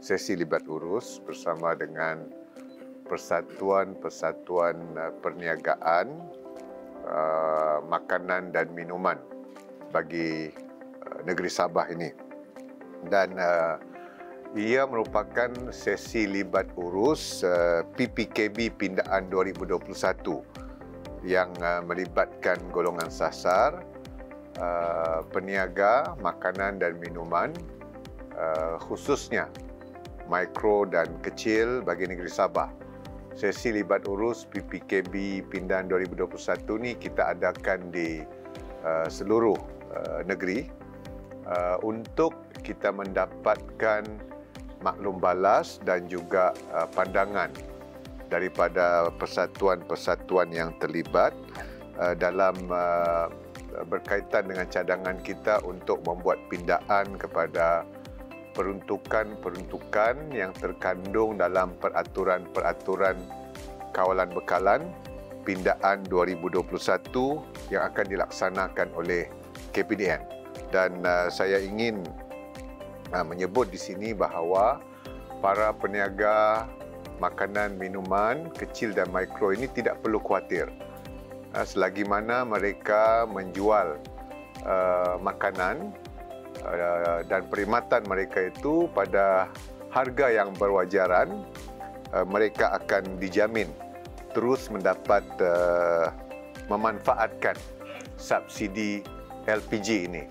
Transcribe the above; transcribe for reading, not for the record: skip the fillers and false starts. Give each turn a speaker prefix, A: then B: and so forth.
A: sesi libat urus bersama dengan persatuan-persatuan perniagaan makanan dan minuman bagi negeri Sabah ini. Dan ia merupakan sesi libat urus PPKB Pindaan 2021 yang melibatkan golongan sasar, peniaga makanan dan minuman, khususnya mikro dan kecil bagi negeri Sabah. Sesi libat urus PPKB Pindaan 2021 ni kita adakan di seluruh negeri untuk kita mendapatkan maklum balas dan juga pandangan daripada persatuan-persatuan yang terlibat dalam berkaitan dengan cadangan kita untuk membuat pindaan kepada peruntukan-peruntukan yang terkandung dalam peraturan-peraturan kawalan bekalan Pindaan 2021 yang akan dilaksanakan oleh KPDN. Dan saya ingin menyebut di sini bahawa para peniaga makanan, minuman, kecil dan mikro ini tidak perlu khawatir. Selagi mana mereka menjual makanan dan perkhidmatan mereka itu pada harga yang berwajaran, mereka akan dijamin terus mendapat memanfaatkan subsidi LPG ini.